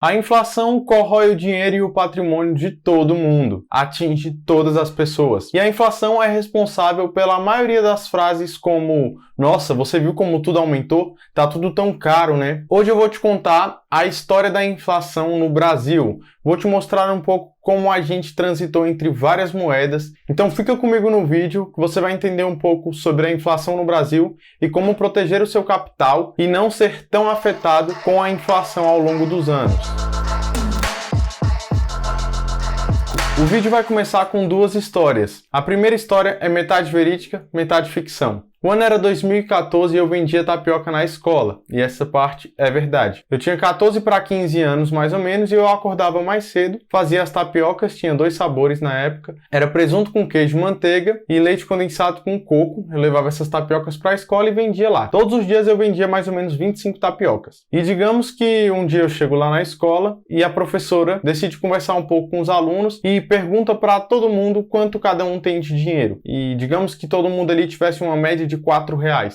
A inflação corrói o dinheiro e o patrimônio de todo mundo, atinge todas as pessoas. E a inflação é responsável pela maioria das frases como "Nossa, você viu como tudo aumentou? Tá tudo tão caro, né?". Hoje eu vou te contar a história da inflação no Brasil. Vou te mostrar um pouco como a gente transitou entre várias moedas. Então fica comigo no vídeo que você vai entender um pouco sobre a inflação no Brasil e como proteger o seu capital e não ser tão afetado com a inflação ao longo dos anos. O vídeo vai começar com duas histórias. A primeira história é metade verídica, metade ficção. O ano era 2014 e eu vendia tapioca na escola, e essa parte é verdade. Eu tinha 14 para 15 anos mais ou menos e eu acordava mais cedo, fazia as tapiocas, tinha 2 sabores na época, era presunto com queijo e manteiga e leite condensado com coco. Eu levava essas tapiocas para a escola e vendia lá. Todos os dias eu vendia mais ou menos 25 tapiocas. E digamos que um dia eu chego lá na escola e a professora decide conversar um pouco com os alunos e pergunta para todo mundo quanto cada um tem de dinheiro. E digamos que todo mundo ali tivesse uma média de R$4.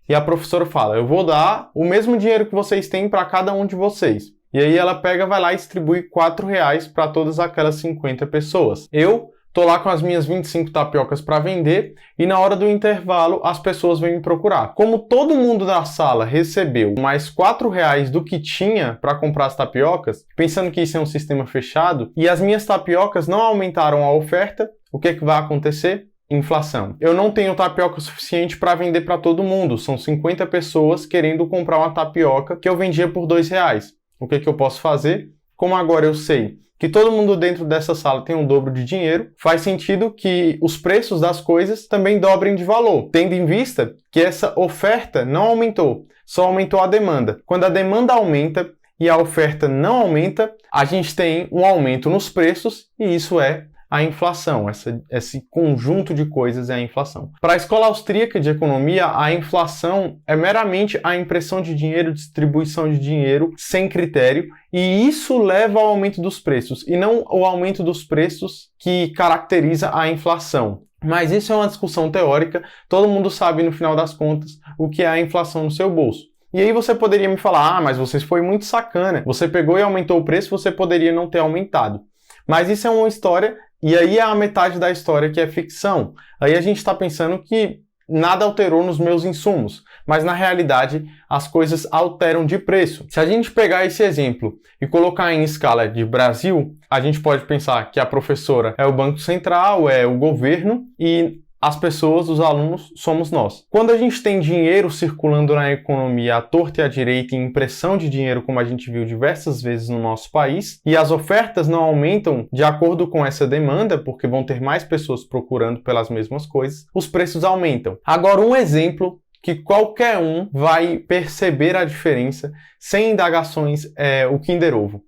E a professora fala: eu vou dar o mesmo dinheiro que vocês têm para cada um de vocês. E aí ela pega, vai lá e distribui R$4 para todas aquelas 50 pessoas. Eu tô lá com as minhas 25 tapiocas para vender e na hora do intervalo as pessoas vêm me procurar. Como todo mundo da sala recebeu mais R$4 do que tinha para comprar as tapiocas, pensando que isso é um sistema fechado, e as minhas tapiocas não aumentaram a oferta, o que vai acontecer? Inflação. Eu não tenho tapioca suficiente para vender para todo mundo. São 50 pessoas querendo comprar uma tapioca que eu vendia por R$2. O que eu posso fazer? Como agora eu sei que todo mundo dentro dessa sala tem um dobro de dinheiro, faz sentido que os preços das coisas também dobrem de valor, tendo em vista que essa oferta não aumentou, só aumentou a demanda. Quando a demanda aumenta e a oferta não aumenta, a gente tem um aumento nos preços e isso é a inflação. Esse conjunto de coisas é a inflação. Para a escola austríaca de economia, a inflação é meramente a impressão de dinheiro, distribuição de dinheiro sem critério, e isso leva ao aumento dos preços, e não o aumento dos preços que caracteriza a inflação. Mas isso é uma discussão teórica, todo mundo sabe no final das contas o que é a inflação no seu bolso. E aí você poderia me falar: ah, mas você foi muito sacana, você pegou e aumentou o preço, você poderia não ter aumentado. Mas isso é uma história. E aí é a metade da história que é ficção. Aí a gente está pensando que nada alterou nos meus insumos, mas na realidade as coisas alteram de preço. Se a gente pegar esse exemplo e colocar em escala de Brasil, a gente pode pensar que a professora é o Banco Central, é o governo e as pessoas, os alunos, somos nós. Quando a gente tem dinheiro circulando na economia à torta e à direita e impressão de dinheiro, como a gente viu diversas vezes no nosso país, e as ofertas não aumentam de acordo com essa demanda, porque vão ter mais pessoas procurando pelas mesmas coisas, os preços aumentam. Agora, um exemplo que qualquer um vai perceber a diferença sem indagações é o Kinder Ovo.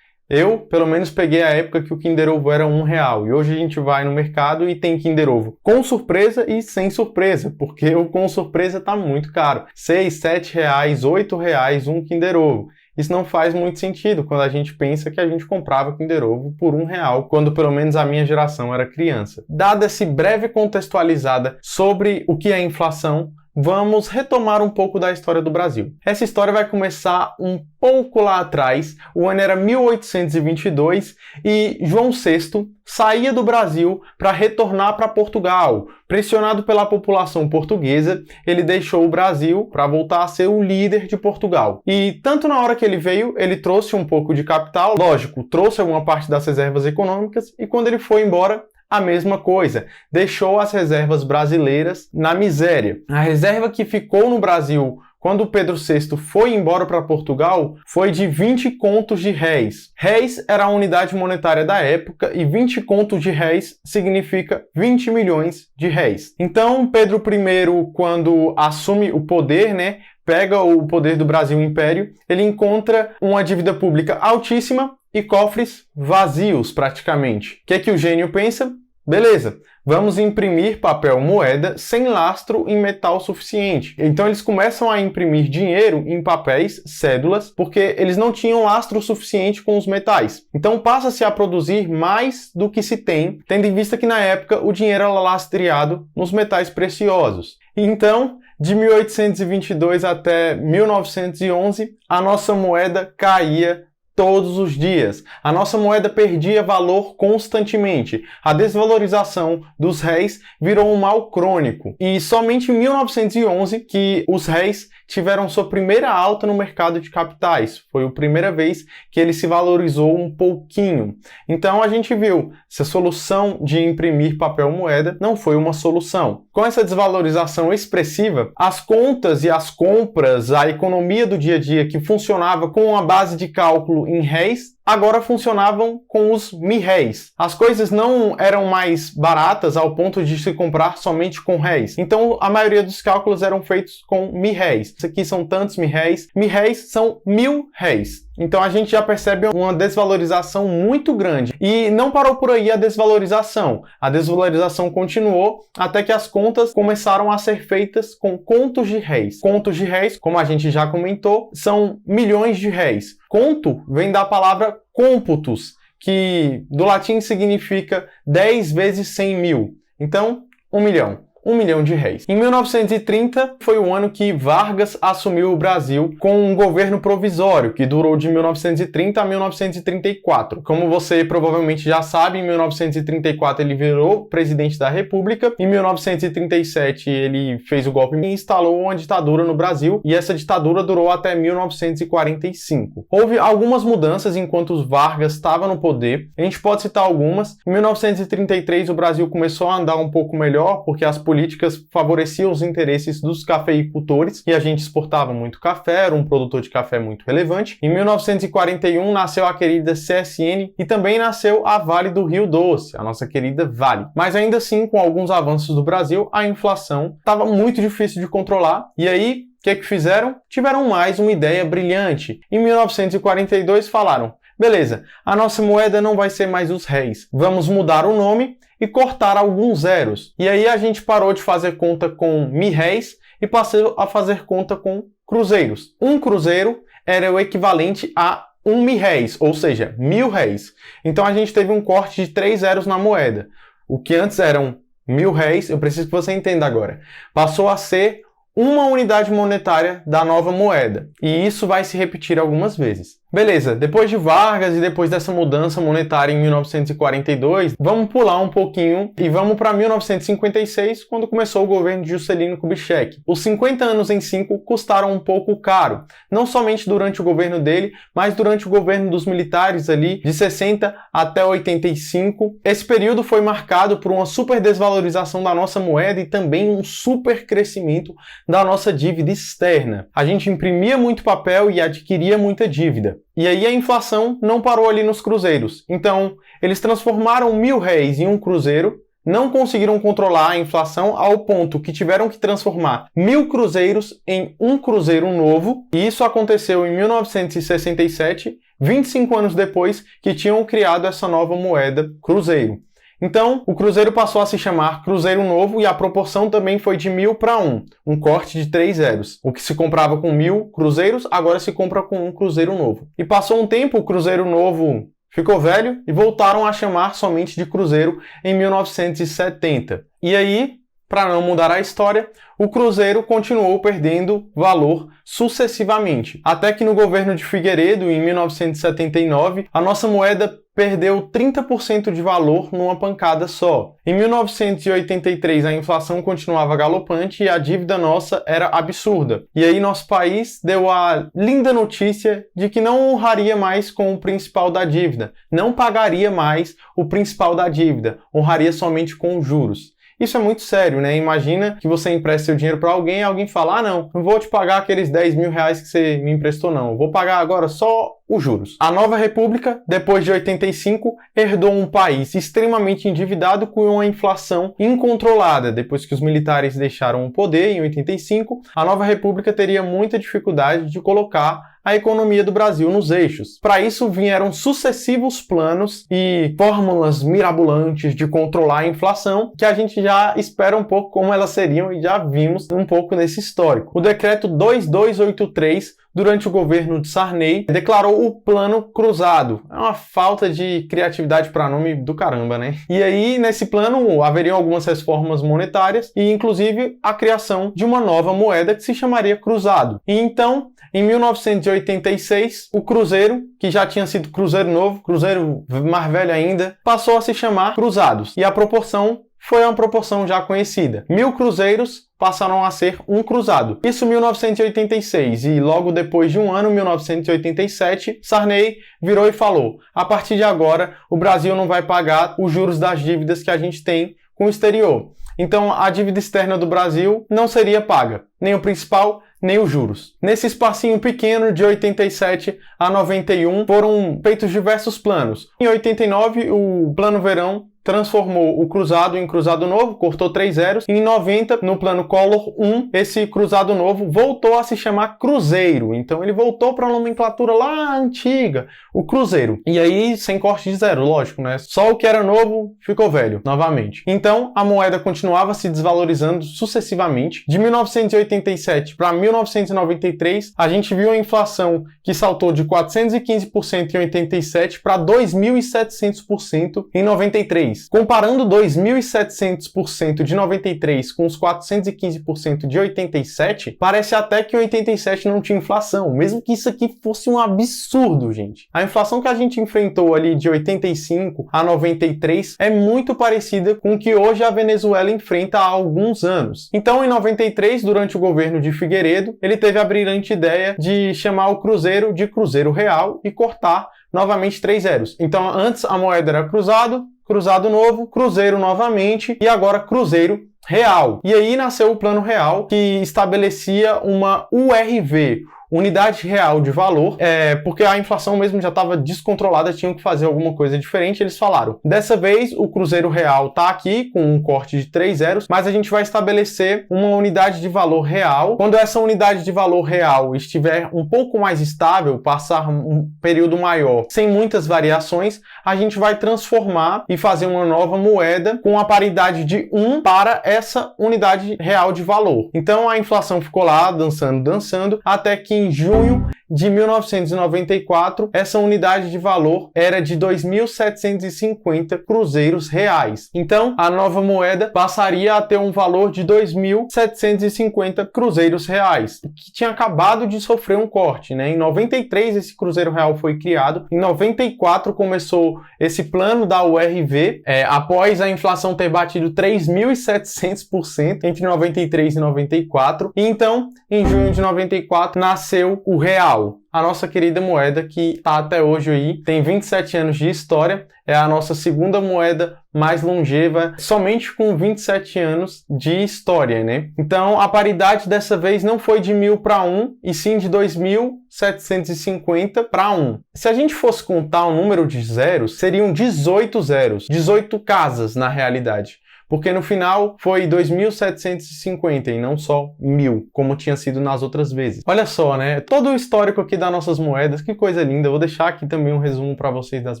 Eu, pelo menos, peguei a época que o Kinder Ovo era R$1 e hoje a gente vai no mercado e tem Kinder Ovo com surpresa e sem surpresa, porque o com surpresa está muito caro. R$6, R$7, R$8 um Kinder Ovo. Isso não faz muito sentido quando a gente pensa que a gente comprava Kinder Ovo por R$1, quando pelo menos a minha geração era criança. Dada essa breve contextualizada sobre o que é inflação, vamos retomar um pouco da história do Brasil. Essa história vai começar um pouco lá atrás. O ano era 1822 e João VI saía do Brasil para retornar para Portugal. Pressionado pela população portuguesa, ele deixou o Brasil para voltar a ser o líder de Portugal. E tanto na hora que ele veio, ele trouxe um pouco de capital, lógico, trouxe alguma parte das reservas econômicas, e quando ele foi embora, a mesma coisa, deixou as reservas brasileiras na miséria. A reserva que ficou no Brasil quando Pedro VI foi embora para Portugal foi de 20 contos de réis. Réis era a unidade monetária da época e 20 contos de réis significa 20 milhões de réis. Então Pedro I, quando assume o poder, pega o poder do Brasil Império, ele encontra uma dívida pública altíssima e cofres vazios praticamente. O que é que o gênio pensa? Beleza, vamos imprimir papel moeda sem lastro em metal suficiente. Então eles começam a imprimir dinheiro em papéis, cédulas, porque eles não tinham lastro suficiente com os metais. Então passa-se a produzir mais do que se tem, tendo em vista que na época o dinheiro era lastreado nos metais preciosos. Então, de 1822 até 1911, a nossa moeda caía todos os dias. A nossa moeda perdia valor constantemente. A desvalorização dos réis virou um mal crônico. E somente em 1911 que os réis tiveram sua primeira alta no mercado de capitais. Foi a primeira vez que ele se valorizou um pouquinho. Então a gente viu, se a solução de imprimir papel moeda não foi uma solução. Com essa desvalorização expressiva, as contas e as compras, a economia do dia a dia que funcionava com a base de cálculo em réis, agora funcionavam com os mi-réis. As coisas não eram mais baratas ao ponto de se comprar somente com réis. Então, a maioria dos cálculos eram feitos com mi-réis. Isso aqui são tantos mi-réis. Mi-réis são 1000 réis. Então, a gente já percebe uma desvalorização muito grande. E não parou por aí a desvalorização. A desvalorização continuou até que as contas começaram a ser feitas com contos de réis. Contos de réis, como a gente já comentou, são milhões de réis. Conto vem da palavra cômputus, que do latim significa 10 vezes 100 mil. Então, 1 milhão. 1 milhão de réis. Em 1930 foi o ano que Vargas assumiu o Brasil com um governo provisório que durou de 1930 a 1934. Como você provavelmente já sabe, em 1934 ele virou presidente da República. Em 1937 ele fez o golpe e instalou uma ditadura no Brasil, e essa ditadura durou até 1945. Houve algumas mudanças enquanto os Vargas estava no poder. A gente pode citar algumas. Em 1933 o Brasil começou a andar um pouco melhor porque as políticas favoreciam os interesses dos cafeicultores e a gente exportava muito café, era um produtor de café muito relevante. Em 1941 nasceu a querida CSN e também nasceu a Vale do Rio Doce, a nossa querida Vale. Mas ainda assim, com alguns avanços do Brasil, a inflação estava muito difícil de controlar, e aí o que fizeram? Tiveram mais uma ideia brilhante. Em 1942 falaram: beleza, a nossa moeda não vai ser mais os réis, vamos mudar o nome e cortar alguns zeros. E aí a gente parou de fazer conta com mi-réis e passou a fazer conta com cruzeiros. Um cruzeiro era o equivalente a 1 mi-réis, ou seja, 1000 réis. Então a gente teve um corte de 3 zeros na moeda. O que antes eram 1000 réis, eu preciso que você entenda agora, passou a ser uma unidade monetária da nova moeda. E isso vai se repetir algumas vezes. Beleza, depois de Vargas e depois dessa mudança monetária em 1942, vamos pular um pouquinho e vamos para 1956, quando começou o governo de Juscelino Kubitschek. Os 50 anos em 5 custaram um pouco caro, não somente durante o governo dele, mas durante o governo dos militares ali, de 60 até 85. Esse período foi marcado por uma super desvalorização da nossa moeda e também um super crescimento da nossa dívida externa. A gente imprimia muito papel e adquiria muita dívida. E aí a inflação não parou ali nos cruzeiros. Então, eles transformaram 1000 réis em um cruzeiro, não conseguiram controlar a inflação ao ponto que tiveram que transformar 1000 cruzeiros em um cruzeiro novo. E isso aconteceu em 1967, 25 anos depois que tinham criado essa nova moeda cruzeiro. Então, o cruzeiro passou a se chamar Cruzeiro Novo e a proporção também foi de 1000 para 1, um corte de 3 zeros. O que se comprava com 1000 cruzeiros, agora se compra com um Cruzeiro Novo. E passou um tempo, o Cruzeiro Novo ficou velho e voltaram a chamar somente de Cruzeiro em 1970. E aí, para não mudar a história, o Cruzeiro continuou perdendo valor sucessivamente. Até que no governo de Figueiredo, em 1979, a nossa moeda perdeu 30% de valor numa pancada só. Em 1983, a inflação continuava galopante e a dívida nossa era absurda. E aí nosso país deu a linda notícia de que não honraria mais com o principal da dívida, não pagaria mais o principal da dívida, honraria somente com os juros. Isso é muito sério, né? Imagina que você empresta seu dinheiro para alguém e alguém fala: não vou te pagar aqueles 10 mil reais que você me emprestou não, eu vou pagar agora só os juros. A nova república, depois de 85, herdou um país extremamente endividado com uma inflação incontrolada. Depois que os militares deixaram o poder, em 85, a nova república teria muita dificuldade de colocar a economia do Brasil nos eixos. Para isso vieram sucessivos planos e fórmulas mirabolantes de controlar a inflação, que a gente já espera um pouco como elas seriam e já vimos um pouco nesse histórico. O decreto 2283 durante o governo de Sarney, declarou o Plano Cruzado. É uma falta de criatividade para nome do caramba, né? E aí, nesse plano, haveriam algumas reformas monetárias e, inclusive, a criação de uma nova moeda que se chamaria cruzado. E então, em 1986, o Cruzeiro, que já tinha sido Cruzeiro Novo, Cruzeiro mais velho ainda, passou a se chamar Cruzados. E a proporção foi uma proporção já conhecida. 1000 cruzeiros passaram a ser um cruzado. Isso em 1986 e logo depois de um ano, 1987, Sarney virou e falou: a partir de agora, o Brasil não vai pagar os juros das dívidas que a gente tem com o exterior. Então, a dívida externa do Brasil não seria paga, nem o principal, nem os juros. Nesse espacinho pequeno, de 87 a 91, foram feitos diversos planos. Em 89, o Plano Verão transformou o cruzado em cruzado novo, cortou 3 zeros. Em 90, no plano Collor 1, esse cruzado novo voltou a se chamar Cruzeiro. Então ele voltou para a nomenclatura lá antiga, o Cruzeiro. E aí, sem corte de zero, lógico, né? Só o que era novo ficou velho, novamente. Então, a moeda continuava se desvalorizando sucessivamente. De 1987 para 1993, a gente viu a inflação que saltou de 415% em 87 para 2.700% em 93. Comparando 2.700% de 93 com os 415% de 87, parece até que 87 não tinha inflação, mesmo que isso aqui fosse um absurdo, gente. A inflação que a gente enfrentou ali de 85 a 93 é muito parecida com o que hoje a Venezuela enfrenta há alguns anos. Então, em 93, durante o governo de Figueiredo, ele teve a brilhante ideia de chamar o Cruzeiro de Cruzeiro Real e cortar novamente 3 zeros. Então, antes a moeda era cruzado, cruzado novo, cruzeiro novamente e agora Cruzeiro Real. E aí nasceu o Plano Real, que estabelecia uma URV, Unidade Real de Valor, porque a inflação mesmo já estava descontrolada, tinham que fazer alguma coisa diferente. Eles falaram: dessa vez o Cruzeiro Real está aqui com um corte de 3 zeros, mas a gente vai estabelecer uma unidade de valor real. Quando essa unidade de valor real estiver um pouco mais estável, passar um período maior, sem muitas variações, a gente vai transformar e fazer uma nova moeda com a paridade de 1 para essa unidade real de valor. Então a inflação ficou lá dançando, até que em junho de 1994, essa unidade de valor era de 2.750 cruzeiros reais. Então, a nova moeda passaria a ter um valor de 2.750 cruzeiros reais, que tinha acabado de sofrer um corte, né? Em 93, esse cruzeiro real foi criado. Em 94, começou esse plano da URV, após a inflação ter batido 3.700% entre 93 e 94. E então, em junho de 94, nasceu o real, a nossa querida moeda que está até hoje aí, tem 27 anos de história, é a nossa segunda moeda mais longeva, somente com 27 anos de história, né? Então, a paridade dessa vez não foi de 1000 para 1, e sim de 2.750 para 1. Se a gente fosse contar o número de zeros, seriam 18 zeros, 18 casas na realidade. Porque no final foi 2.750 e não só 1000, como tinha sido nas outras vezes. Olha só, né? Todo o histórico aqui das nossas moedas, que coisa linda. Eu vou deixar aqui também um resumo para vocês das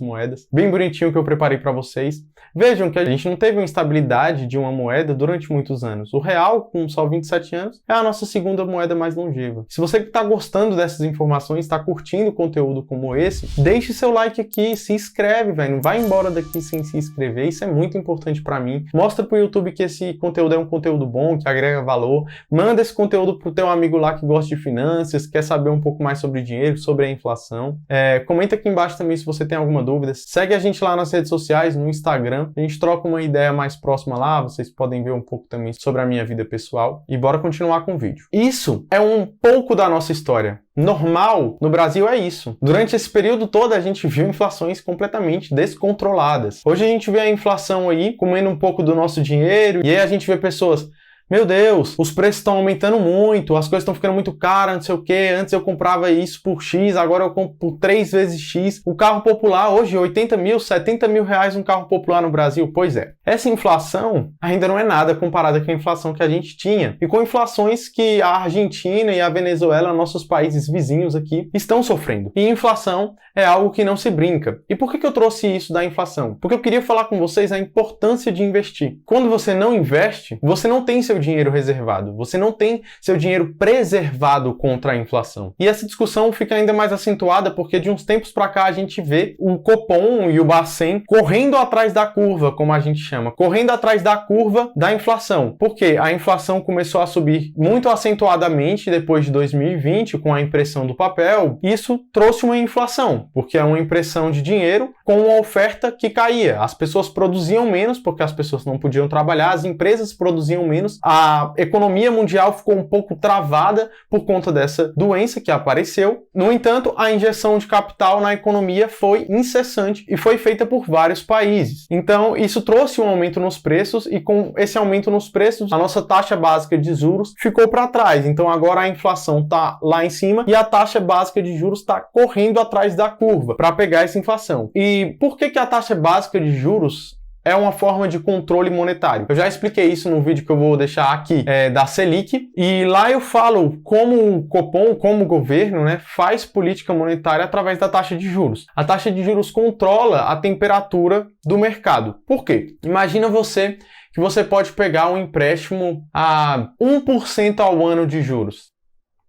moedas, bem bonitinho que eu preparei para vocês. Vejam que a gente não teve uma estabilidade de uma moeda durante muitos anos. O real, com só 27 anos, é a nossa segunda moeda mais longeva. Se você está gostando dessas informações, está curtindo conteúdo como esse, deixe seu like aqui, se inscreve, velho. Não vai embora daqui sem se inscrever, isso é muito importante para mim. Mostra pro YouTube que esse conteúdo é um conteúdo bom, que agrega valor. Manda esse conteúdo pro teu amigo lá que gosta de finanças, quer saber um pouco mais sobre dinheiro, sobre a inflação. Comenta aqui embaixo também se você tem alguma dúvida. Segue a gente lá nas redes sociais, no Instagram. A gente troca uma ideia mais próxima lá, vocês podem ver um pouco também sobre a minha vida pessoal. E bora continuar com o vídeo. Isso é um pouco da nossa história. Normal no Brasil é isso. Durante esse período todo a gente viu inflações completamente descontroladas. Hoje a gente vê a inflação aí comendo um pouco do nosso dinheiro, e aí a gente vê pessoas: meu Deus, os preços estão aumentando muito, as coisas estão ficando muito caras, não sei o que. Antes eu comprava isso por X, agora eu compro por 3 vezes X. O carro popular hoje, 80 mil, 70 mil reais um carro popular no Brasil. Pois é. Essa inflação ainda não é nada comparada com a inflação que a gente tinha. E com inflações que a Argentina e a Venezuela, nossos países vizinhos aqui, estão sofrendo. E inflação é algo que não se brinca. E por que eu trouxe isso da inflação? Porque eu queria falar com vocês a importância de investir. Quando você não investe, você não tem seu dinheiro reservado, você não tem seu dinheiro preservado contra a inflação. E essa discussão fica ainda mais acentuada porque de uns tempos para cá a gente vê o Copom e o Bacen correndo atrás da curva, como a gente chama, correndo atrás da curva da inflação. Porque a inflação começou a subir muito acentuadamente depois de 2020 com a impressão do papel. Isso trouxe uma inflação, porque é uma impressão de dinheiro com uma oferta que caía. As pessoas produziam menos porque as pessoas não podiam trabalhar, as empresas produziam menos, a economia mundial ficou um pouco travada por conta dessa doença que apareceu. No entanto, a injeção de capital na economia foi incessante e foi feita por vários países. Então, isso trouxe um aumento nos preços e com esse aumento nos preços, a nossa taxa básica de juros ficou para trás. Então, agora a inflação está lá em cima e a taxa básica de juros está correndo atrás da curva para pegar essa inflação. E por que a taxa básica de juros é uma forma de controle monetário? Eu já expliquei isso no vídeo que eu vou deixar aqui da Selic, e lá eu falo como o Copom, como o governo, faz política monetária através da taxa de juros. A taxa de juros controla a temperatura do mercado. Por quê? Imagina que você pode pegar um empréstimo a 1% ao ano de juros.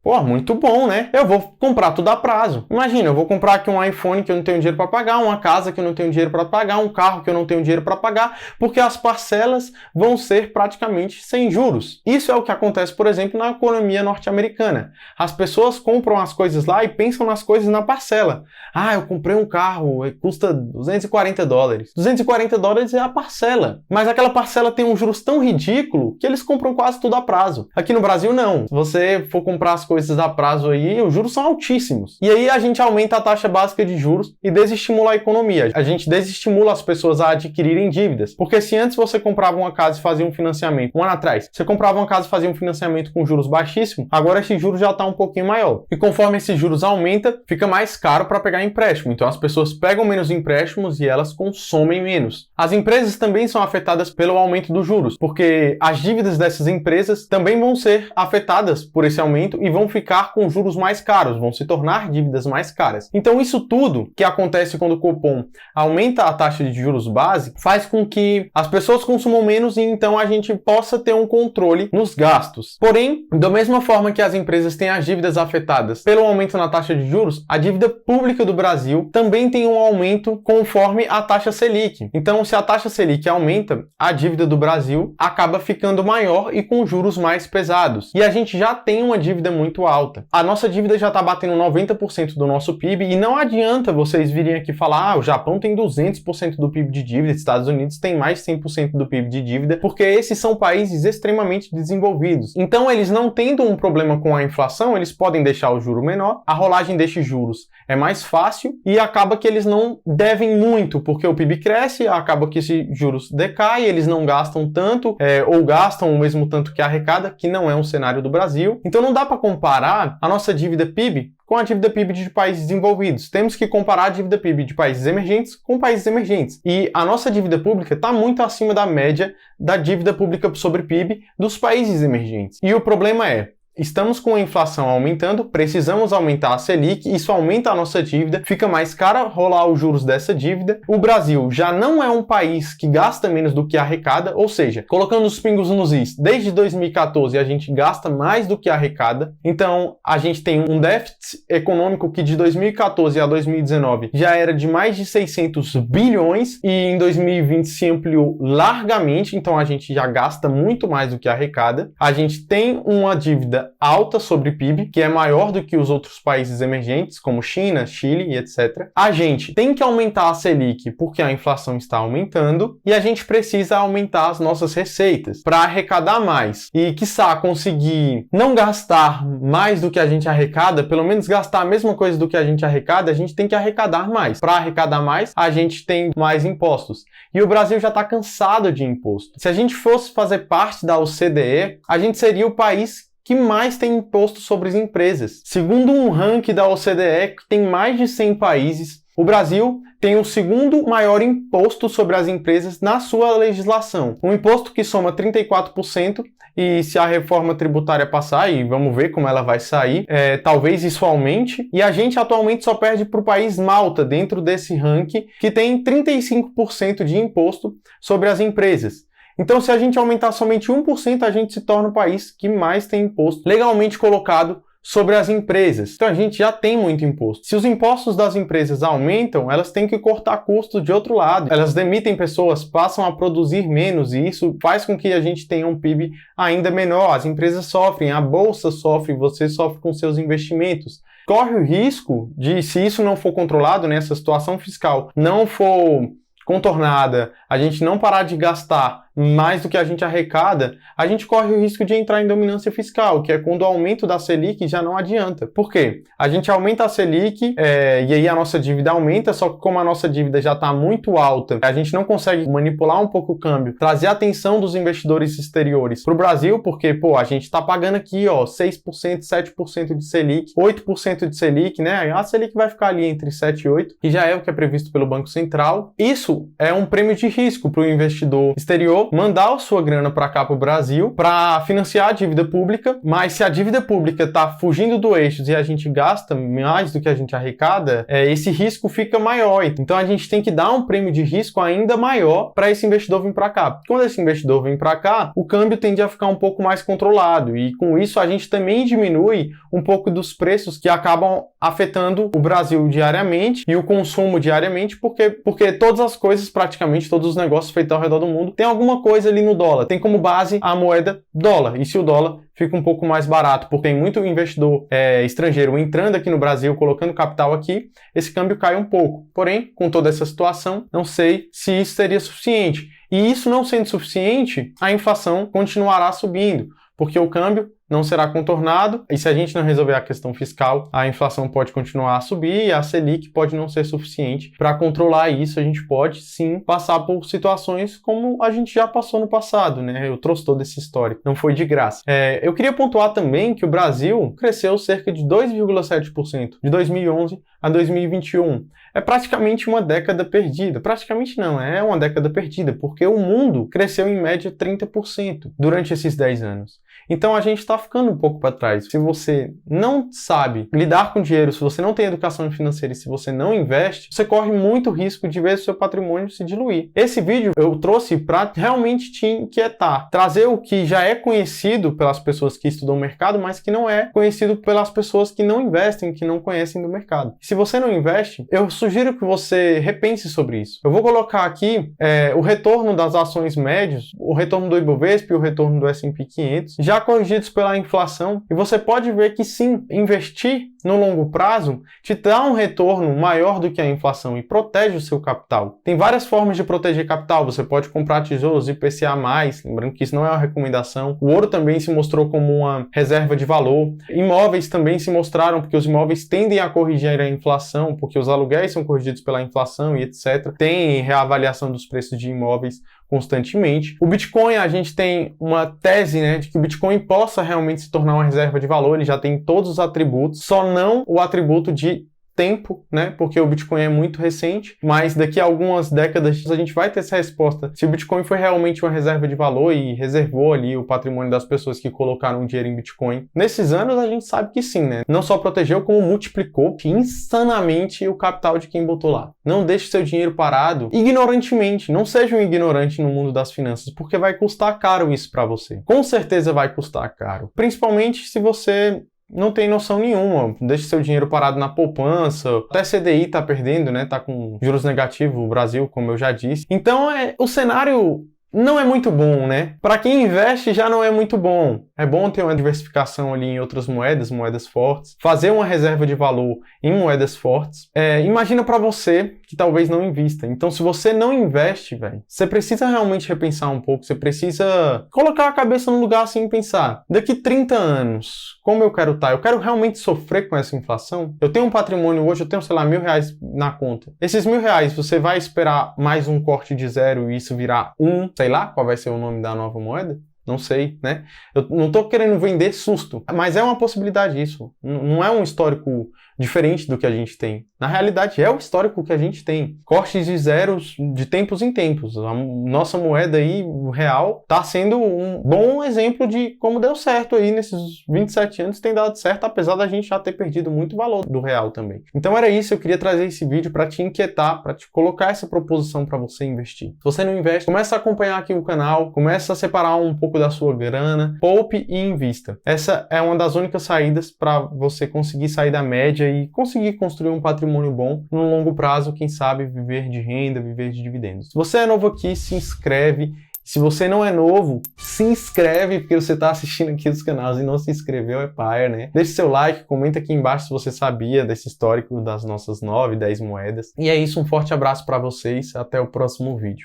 Pô, muito bom, né? Eu vou comprar tudo a prazo. Imagina, eu vou comprar aqui um iPhone que eu não tenho dinheiro para pagar, uma casa que eu não tenho dinheiro para pagar, um carro que eu não tenho dinheiro para pagar, porque as parcelas vão ser praticamente sem juros. Isso é o que acontece, por exemplo, na economia norte-americana. As pessoas compram as coisas lá e pensam nas coisas na parcela. Ah, eu comprei um carro, custa $240. $240 é a parcela. Mas aquela parcela tem um juros tão ridículo que eles compram quase tudo a prazo. Aqui no Brasil, não. Se você for comprar as coisas a prazo aí, os juros são altíssimos. E aí a gente aumenta a taxa básica de juros e desestimula a economia. A gente desestimula as pessoas a adquirirem dívidas. Porque se antes você comprava uma casa e fazia um financiamento, um ano atrás, você comprava uma casa e fazia um financiamento com juros baixíssimos, agora esse juros já está um pouquinho maior. E conforme esses juros aumenta, fica mais caro para pegar empréstimo. Então as pessoas pegam menos empréstimos e elas consomem menos. As empresas também são afetadas pelo aumento dos juros, porque as dívidas dessas empresas também vão ser afetadas por esse aumento e vão ficar com juros mais caros, vão se tornar dívidas mais caras. Então isso tudo que acontece quando o Copom aumenta a taxa de juros base faz com que as pessoas consumam menos e então a gente possa ter um controle nos gastos. Porém, da mesma forma que as empresas têm as dívidas afetadas pelo aumento na taxa de juros, a dívida pública do Brasil também tem um aumento conforme a taxa Selic. Então, se a taxa Selic aumenta, a dívida do Brasil acaba ficando maior e com juros mais pesados. E a gente já tem uma dívida muito alta. A nossa dívida já está batendo 90% do nosso PIB e não adianta vocês virem aqui falar o Japão tem 200% do PIB de dívida, Estados Unidos tem mais de 100% do PIB de dívida, porque esses são países extremamente desenvolvidos. Então, eles não tendo um problema com a inflação, eles podem deixar o juro menor, a rolagem destes juros é mais fácil e acaba que eles não devem muito, porque o PIB cresce, acaba que esses juros decaem, eles não gastam tanto, ou gastam o mesmo tanto que arrecada, que não é um cenário do Brasil. Então, não dá para comparar a nossa dívida PIB com a dívida PIB de países desenvolvidos. Temos que comparar a dívida PIB de países emergentes com países emergentes. E a nossa dívida pública está muito acima da média da dívida pública sobre PIB dos países emergentes. E o problema é, estamos com a inflação aumentando, precisamos aumentar a Selic, isso aumenta a nossa dívida, fica mais caro rolar os juros dessa dívida. O Brasil já não é um país que gasta menos do que arrecada, ou seja, colocando os pingos nos is, desde 2014 a gente gasta mais do que arrecada, então a gente tem um déficit econômico que de 2014 a 2019 já era de mais de 600 bilhões e em 2020 se ampliou largamente, então a gente já gasta muito mais do que arrecada. A gente tem uma dívida alta sobre PIB, que é maior do que os outros países emergentes, como China, Chile e etc. A gente tem que aumentar a Selic porque a inflação está aumentando e a gente precisa aumentar as nossas receitas para arrecadar mais e, quiçá, conseguir não gastar mais do que a gente arrecada, pelo menos gastar a mesma coisa do que a gente arrecada, a gente tem que arrecadar mais. Para arrecadar mais, a gente tem mais impostos. E o Brasil já está cansado de imposto. Se a gente fosse fazer parte da OCDE, a gente seria o país que mais tem imposto sobre as empresas. Segundo um ranking da OCDE, que tem mais de 100 países, o Brasil tem o segundo maior imposto sobre as empresas na sua legislação. Um imposto que soma 34%, e se a reforma tributária passar, e vamos ver como ela vai sair, talvez isso aumente. E a gente atualmente só perde para o país Malta, dentro desse ranking, que tem 35% de imposto sobre as empresas. Então, se a gente aumentar somente 1%, a gente se torna o país que mais tem imposto legalmente colocado sobre as empresas. Então a gente já tem muito imposto. Se os impostos das empresas aumentam, elas têm que cortar custos de outro lado. Elas demitem pessoas, passam a produzir menos e isso faz com que a gente tenha um PIB ainda menor. As empresas sofrem, a bolsa sofre, você sofre com seus investimentos. Corre o risco de, se isso não for controlado, né, essa situação fiscal não for contornada, a gente não parar de gastar mais do que a gente arrecada, a gente corre o risco de entrar em dominância fiscal, que é quando o aumento da Selic já não adianta. Por quê? A gente aumenta a Selic e aí a nossa dívida aumenta, só que como a nossa dívida já está muito alta, a gente não consegue manipular um pouco o câmbio, trazer a atenção dos investidores exteriores para o Brasil, porque, a gente está pagando aqui, 6%, 7% de Selic, 8% de Selic, né? A Selic vai ficar ali entre 7 e 8, que já é o que é previsto pelo Banco Central. Isso é um prêmio de risco para o investidor exterior mandar a sua grana para cá, para o Brasil, para financiar a dívida pública, mas se a dívida pública está fugindo do eixo e a gente gasta mais do que a gente arrecada, esse risco fica maior. Então a gente tem que dar um prêmio de risco ainda maior para esse investidor vir para cá. Quando esse investidor vem para cá, o câmbio tende a ficar um pouco mais controlado e com isso a gente também diminui um pouco dos preços que acabam afetando o Brasil diariamente e o consumo diariamente, porque todas as coisas, praticamente todos os negócios feitos ao redor do mundo, tem alguma coisa ali no dólar. Tem como base a moeda dólar. E se o dólar fica um pouco mais barato, porque tem muito investidor estrangeiro entrando aqui no Brasil, colocando capital aqui, esse câmbio cai um pouco. Porém, com toda essa situação, não sei se isso seria suficiente. E isso não sendo suficiente, a inflação continuará subindo, porque o câmbio não será contornado, e se a gente não resolver a questão fiscal, a inflação pode continuar a subir e a Selic pode não ser suficiente para controlar isso. A gente pode sim passar por situações como a gente já passou no passado, né? Eu trouxe toda essa história, não foi de graça. Eu queria pontuar também que o Brasil cresceu cerca de 2,7% de 2011 a 2021. É praticamente uma década perdida. Praticamente não, é uma década perdida, porque o mundo cresceu em média 30% durante esses 10 anos. Então a gente está ficando um pouco para trás. Se você não sabe lidar com dinheiro, se você não tem educação financeira e se você não investe, você corre muito risco de ver o seu patrimônio se diluir. Esse vídeo eu trouxe para realmente te inquietar, trazer o que já é conhecido pelas pessoas que estudam o mercado, mas que não é conhecido pelas pessoas que não investem, que não conhecem do mercado. Se você não investe, eu sugiro que você repense sobre isso. Eu vou colocar aqui o retorno das ações médias, o retorno do Ibovespa e o retorno do S&P 500, já corrigidos pela inflação, e você pode ver que sim, investir no longo prazo te dá um retorno maior do que a inflação e protege o seu capital. Tem várias formas de proteger capital, você pode comprar tesouros IPCA+, lembrando que isso não é uma recomendação. O ouro também se mostrou como uma reserva de valor. Imóveis também se mostraram, porque os imóveis tendem a corrigir a inflação, porque os aluguéis são corrigidos pela inflação e etc. Tem reavaliação dos preços de imóveis constantemente. O Bitcoin, a gente tem uma tese, né, de que o Bitcoin possa realmente se tornar uma reserva de valor, ele já tem todos os atributos, só não o atributo de tempo, né? Porque o Bitcoin é muito recente, mas daqui a algumas décadas a gente vai ter essa resposta. Se o Bitcoin foi realmente uma reserva de valor e reservou ali o patrimônio das pessoas que colocaram dinheiro em Bitcoin, nesses anos a gente sabe que sim, né? Não só protegeu, como multiplicou insanamente o capital de quem botou lá. Não deixe seu dinheiro parado ignorantemente. Não seja um ignorante no mundo das finanças, porque vai custar caro isso para você. Com certeza vai custar caro. Principalmente se você não tem noção nenhuma, deixa seu dinheiro parado na poupança, até CDI tá perdendo, né, tá com juros negativos o Brasil, como eu já disse. Então o cenário não é muito bom, né? Para quem investe já não é muito bom. É bom ter uma diversificação ali em outras moedas fortes, fazer uma reserva de valor em moedas fortes. Imagina para você que talvez não invista. Então, se você não investe, velho, você precisa realmente repensar um pouco, você precisa colocar a cabeça no lugar assim e pensar, daqui 30 anos, como eu quero estar? Eu quero realmente sofrer com essa inflação? Eu tenho um patrimônio hoje, eu tenho, sei lá, R$1.000 na conta. Esses R$1.000, você vai esperar mais um corte de zero e isso virar sei lá qual vai ser o nome da nova moeda? Não sei, né? Eu não tô querendo vender susto, mas é uma possibilidade isso. Não é um histórico diferente do que a gente tem. Na realidade, é o histórico que a gente tem. Cortes de zeros de tempos em tempos. A nossa moeda aí, o real, está sendo um bom exemplo de como deu certo aí nesses 27 anos, tem dado certo, apesar da gente já ter perdido muito valor do real também. Então era isso, eu queria trazer esse vídeo para te inquietar, para te colocar essa proposição para você investir. Se você não investe, começa a acompanhar aqui o canal, começa a separar um pouco da sua grana, poupe e invista. Essa é uma das únicas saídas para você conseguir sair da média e conseguir construir um patrimônio bom no longo prazo, quem sabe viver de renda, viver de dividendos. Se você é novo aqui, se inscreve. Se você não é novo, se inscreve, porque você está assistindo aqui os canais e não se inscreveu, é paia, né? Deixe seu like, comenta aqui embaixo se você sabia desse histórico das nossas 9, 10 moedas. E é isso, um forte abraço para vocês, até o próximo vídeo.